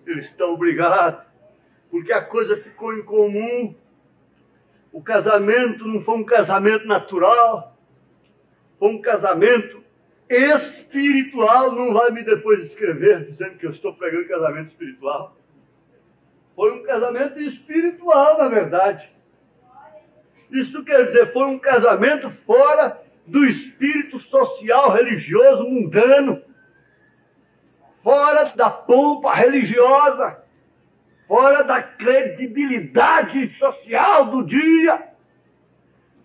Eles estão obrigados, porque a coisa ficou em comum. O casamento não foi um casamento natural, foi um casamento espiritual. Não vai me depois escrever dizendo que eu estou pregando casamento espiritual. Foi um casamento espiritual, na verdade. Isso quer dizer, foi um casamento fora do espírito social, religioso, mundano, fora da pompa religiosa, fora da credibilidade social do dia.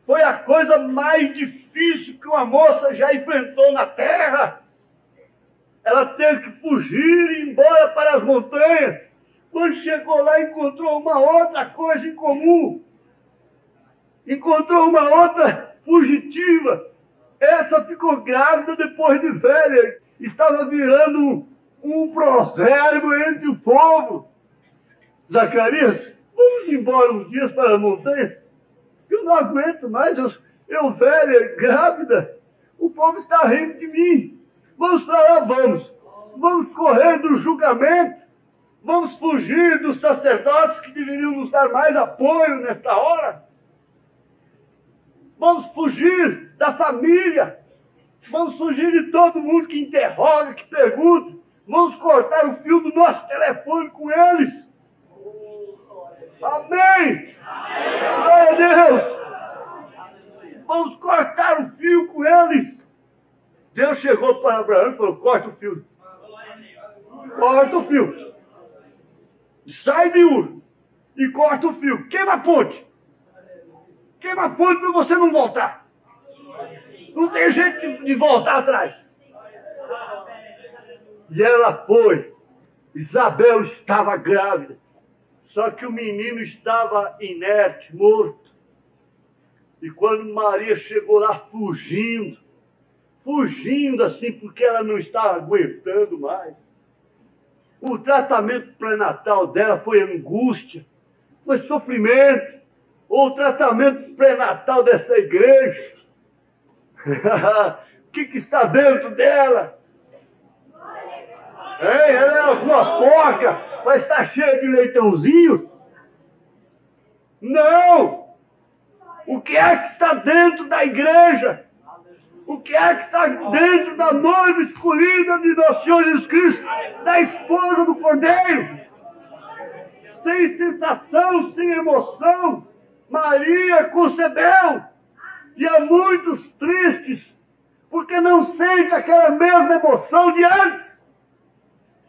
Foi a coisa mais difícil que uma moça já enfrentou na terra. Ela teve que fugir e ir embora para as montanhas. Quando chegou lá, encontrou uma outra coisa em comum. Encontrou uma outra fugitiva. Essa ficou grávida depois de velha. Estava virando um provérbio entre o povo. Zacarias, vamos embora uns dias para a montanha. Eu não aguento mais, eu velha, grávida. O povo está rindo de mim. Vamos para lá, vamos. Vamos correr do julgamento. Vamos fugir dos sacerdotes que deveriam nos dar mais apoio nesta hora. Vamos fugir da família. Vamos fugir de todo mundo que interroga, que pergunta. Vamos cortar o fio do nosso telefone com eles. Amém! Glória a Deus! Vamos cortar o fio com eles. Deus chegou para Abraão e falou, corta o fio. Corta o fio. Sai de Ur e corta o fio. Queima a ponte. Queima a ponte para você não voltar. Não tem jeito de voltar atrás. E ela foi. Isabel estava grávida. Só que o menino estava inerte, morto. E quando Maria chegou lá fugindo assim, porque ela não estava aguentando mais. O tratamento pré-natal dela foi angústia, foi sofrimento. O tratamento pré-natal dessa igreja, o que está dentro dela? Ela é uma porca, mas está cheia de leitãozinhos? Não! O que é que está dentro da igreja? O que é que está dentro da noiva escolhida de nosso Senhor Jesus Cristo, da esposa do Cordeiro? Sem sensação, sem emoção, Maria concebeu. E há muitos tristes, porque não sentem aquela mesma emoção de antes.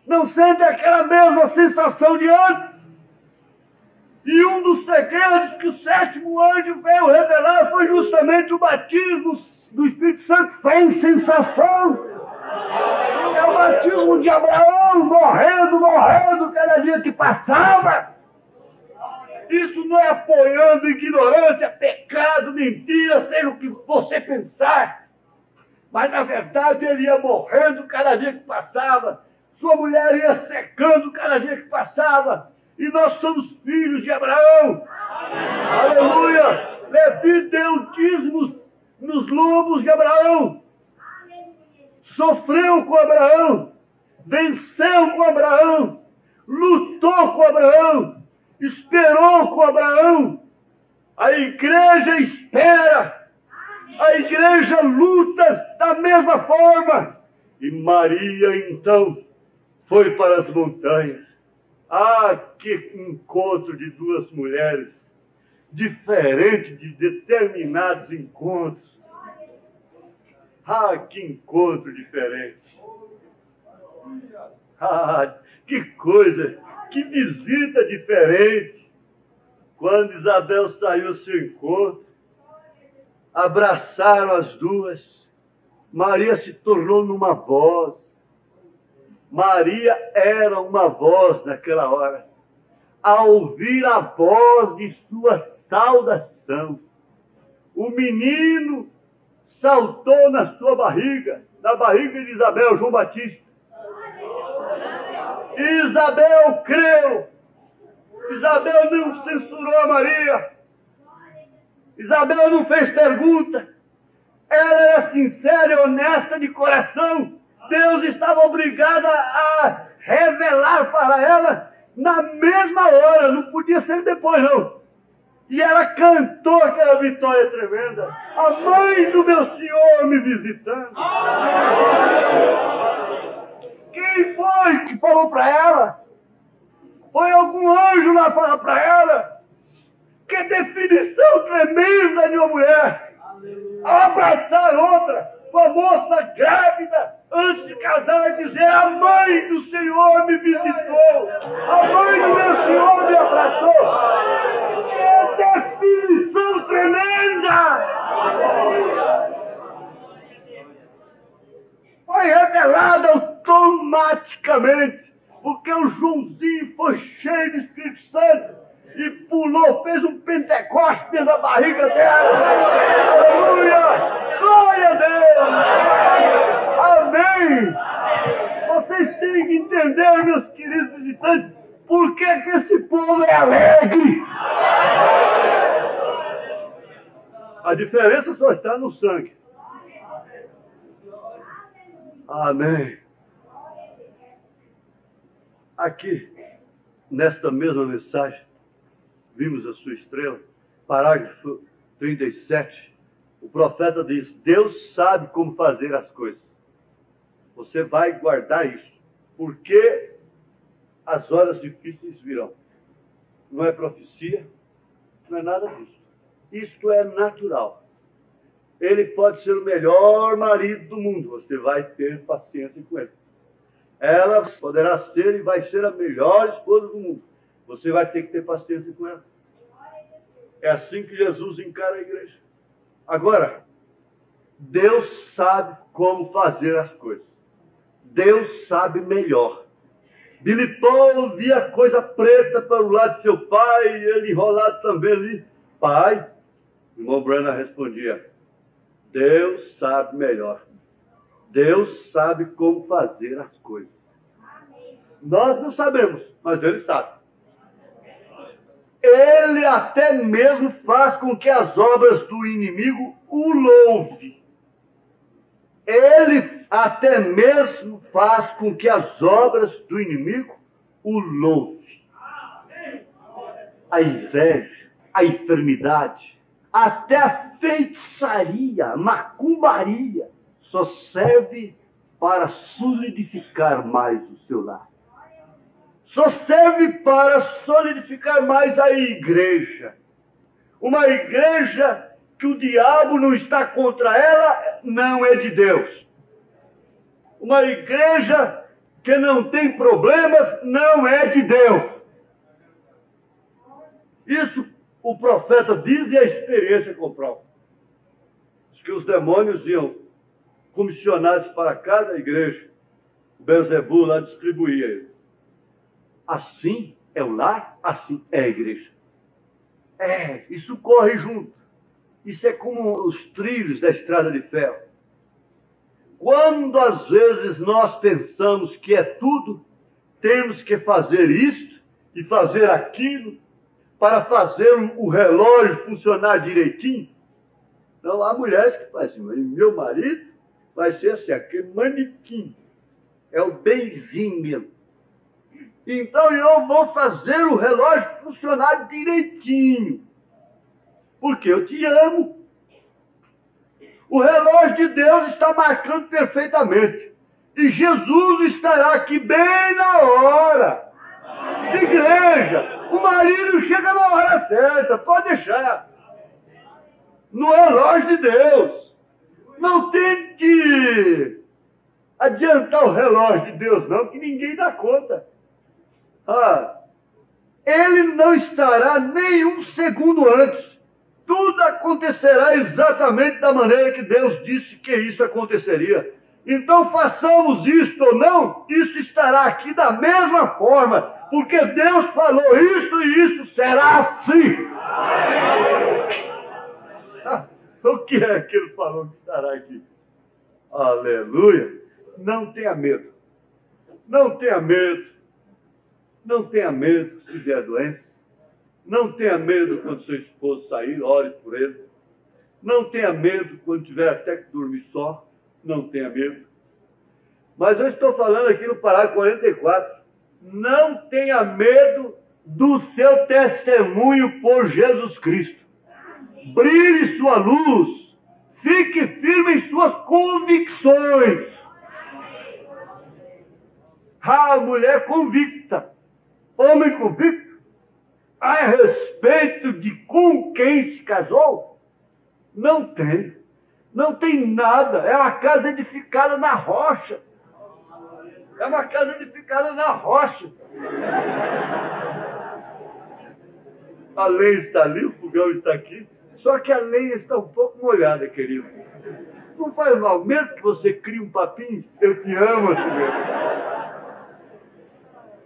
Não sentem aquela mesma sensação de antes. E um dos segredos que o sétimo anjo veio revelar foi justamente o batismo do Espírito Santo sem sensação. É o batismo de Abraão, morrendo cada dia que passava. Isso não é apoiando ignorância, pecado, mentira, seja o que você pensar. Mas, na verdade, ele ia morrendo cada dia que passava. Sua mulher ia secando cada dia que passava. E nós somos filhos de Abraão. Aleluia! Levi deu dízimos nos lombos de Abraão. Sofreu com Abraão. Venceu com Abraão. Lutou com Abraão. Esperou com Abraão. A igreja espera. A igreja luta da mesma forma. E Maria, então, foi para as montanhas. Ah, que encontro de duas mulheres, diferente de determinados encontros. Ah, que encontro diferente. Ah, que coisa, que visita diferente. Quando Isabel saiu ao seu encontro, abraçaram as duas. Maria se tornou numa voz. Maria era uma voz naquela hora. Ao ouvir a voz de sua saudação, o menino saltou na sua barriga, na barriga de Isabel, João Batista. E Isabel creu. Isabel não censurou a Maria. Isabel não fez pergunta. Ela era sincera e honesta de coração. Deus estava obrigado a revelar para ela na mesma hora, não podia ser depois não. E ela cantou aquela vitória tremenda. A mãe do meu Senhor me visitando. Quem foi que falou para ela? Foi algum anjo lá falar para ela? Que definição tremenda de uma mulher. Ao abraçar outra, uma moça grávida, antes de casar, dizer: a mãe do Senhor me visitou, a mãe do meu Senhor me abraçou. Que definição tremenda! Foi revelada automaticamente, porque o Joãozinho foi cheio do Espírito Santo e pulou, fez um Pentecostes na barriga dela. Aleluia! Glória a Deus! Amém! Vocês têm que entender, meus queridos visitantes, por que esse povo é alegre. A diferença só está no sangue. Amém. Aqui, nesta mesma mensagem, vimos a sua estrela, parágrafo 37. O profeta diz: Deus sabe como fazer as coisas. Você vai guardar isso, porque as horas difíceis virão. Não é profecia, não é nada disso. Isto é natural. Ele pode ser o melhor marido do mundo, você vai ter paciência com ele. Ela poderá ser e vai ser a melhor esposa do mundo. Você vai ter que ter paciência com ela. É assim que Jesus encara a igreja. Agora, Deus sabe como fazer as coisas. Deus sabe melhor. Billy Paul via coisa preta para o lado de seu pai, e ele enrolado também ali. Pai, o irmão Branham respondia: Deus sabe melhor. Deus sabe como fazer as coisas. Nós não sabemos, mas Ele sabe. Ele até mesmo faz com que as obras do inimigo o louve. Ele até mesmo faz com que as obras do inimigo o louve. A inveja, a enfermidade, até a feitiçaria, a macumbaria, só serve para solidificar mais o seu lar. Só serve para solidificar mais a igreja. Uma igreja que o diabo não está contra ela, não é de Deus. Uma igreja que não tem problemas, não é de Deus. Isso o profeta diz e a experiência comprova. Diz que os demônios iam comissionados para cada igreja. Belzebu lá distribuía ele. Assim é o lar, assim é a igreja. Isso corre junto. Isso é como os trilhos da estrada de ferro. Quando às vezes nós pensamos que é tudo, temos que fazer isto e fazer aquilo para fazer o relógio funcionar direitinho. Não, há mulheres que fazem, meu marido vai ser assim, aquele manequim. É o benzinho mesmo. Então eu vou fazer o relógio funcionar direitinho. Porque eu te amo. O relógio de Deus está marcando perfeitamente. E Jesus estará aqui bem na hora. Igreja, o marido chega na hora certa, pode deixar. No relógio de Deus. Não tente adiantar o relógio de Deus, não, que ninguém dá conta. Ele não estará nem um segundo antes. Tudo acontecerá exatamente da maneira que Deus disse que isso aconteceria. Então façamos isto ou não, isso estará aqui da mesma forma, porque Deus falou isso e isso será assim. O que é que ele falou que estará aqui? Aleluia! Não tenha medo. Não tenha medo. Não tenha medo se vier doença. Não tenha medo quando seu esposo sair, ore por ele. Não tenha medo quando tiver até que dormir só. Não tenha medo. Mas eu estou falando aqui no parágrafo 44. Não tenha medo do seu testemunho por Jesus Cristo. Brilhe sua luz. Fique firme em suas convicções. Mulher convicta. Homem convicto. A respeito de com quem se casou? Não tem. Não tem nada. É uma casa edificada na rocha. É uma casa edificada na rocha. A lenha está ali, o fogão está aqui. Só que a lenha está um pouco molhada, querido. Não faz mal. Mesmo que você crie um papinho, eu te amo assim mesmo.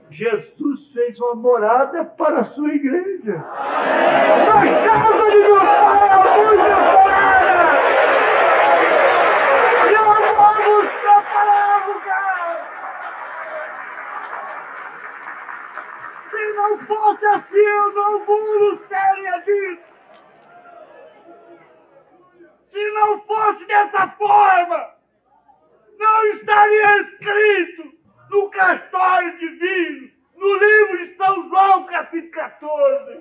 Jesus fez uma morada para a sua igreja. Na casa de meu pai há muita morada. E nós vamos preparar lugar. Se não fosse assim, eu não vos teria dito. Se não fosse dessa forma, não estaria escrito no castório divino, no livro de São João, capítulo 14.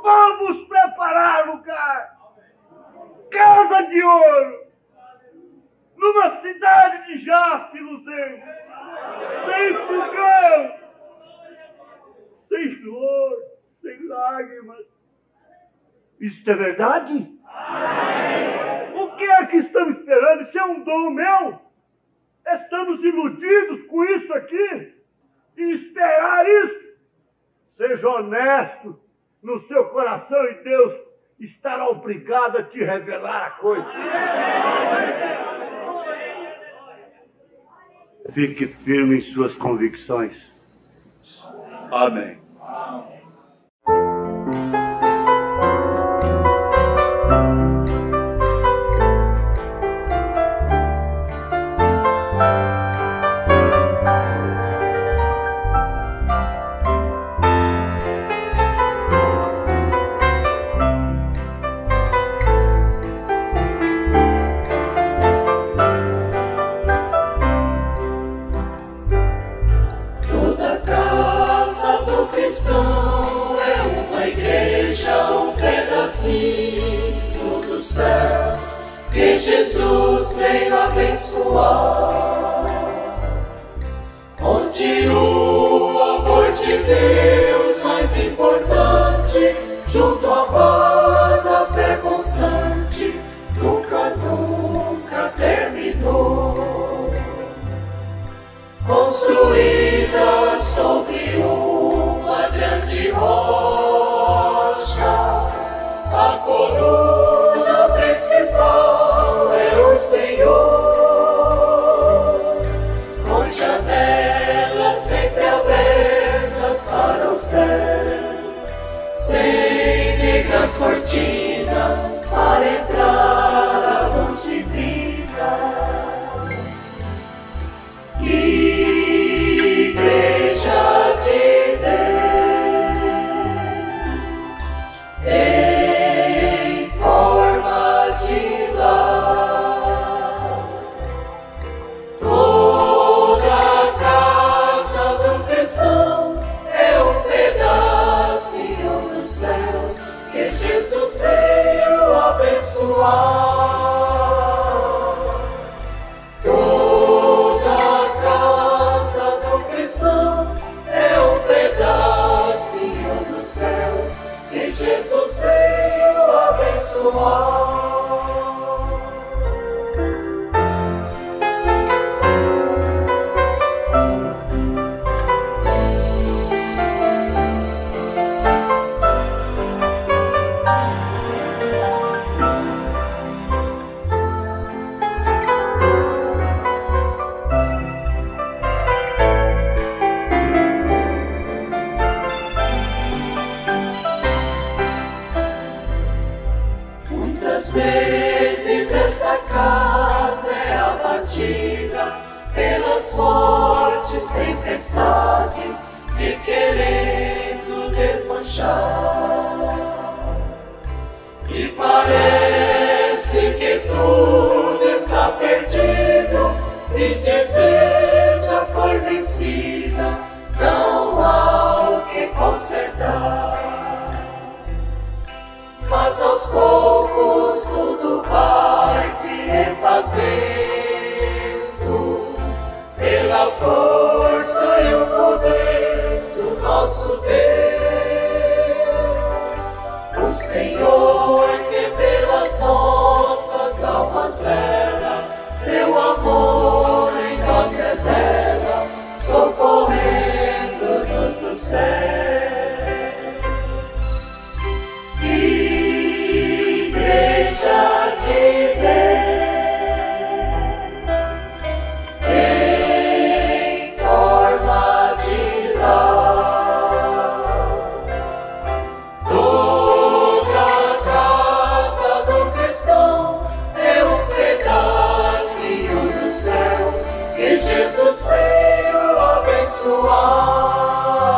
Vamos preparar lugar. Casa de ouro. Numa cidade de Jaffe, luzente. Sem fogão. Sem dor. Sem lágrimas. Isso é verdade? O que é que estamos esperando? Isso é um dom meu? Estamos iludidos com isso aqui? E esperar isso? Seja honesto no seu coração e Deus estará obrigado a te revelar a coisa. Fique firme em suas convicções. Amém. É uma igreja, um pedacinho dos céus que Jesus veio abençoar, onde o amor de Deus mais importante junto à paz constante, nunca terminou. Construída sobre uma grande rocha, a coluna principal é o Senhor, com janelas sempre abertas para os céus, sem negras cortinas para entrar a luz divina. Igreja de Deus, em forma de lar, toda a casa do cristão é um pedacinho do céu que Jesus veio abençoar. É um pedacinho dos céus que Jesus veio abençoar. Muitas vezes esta casa é abatida pelas fortes tempestades, querendo desmanchar. E parece que tudo está perdido e de vez já foi vencida, não há o que consertar. Mas aos poucos tudo vai se refazendo pela força e o poder do nosso Deus. O Senhor que pelas nossas almas vela, seu amor em nós revela, socorrendo-nos do céu. Igreja de Deus, em forma de lar, toda a casa do cristão é um pedacinho do céu que Jesus veio abençoar.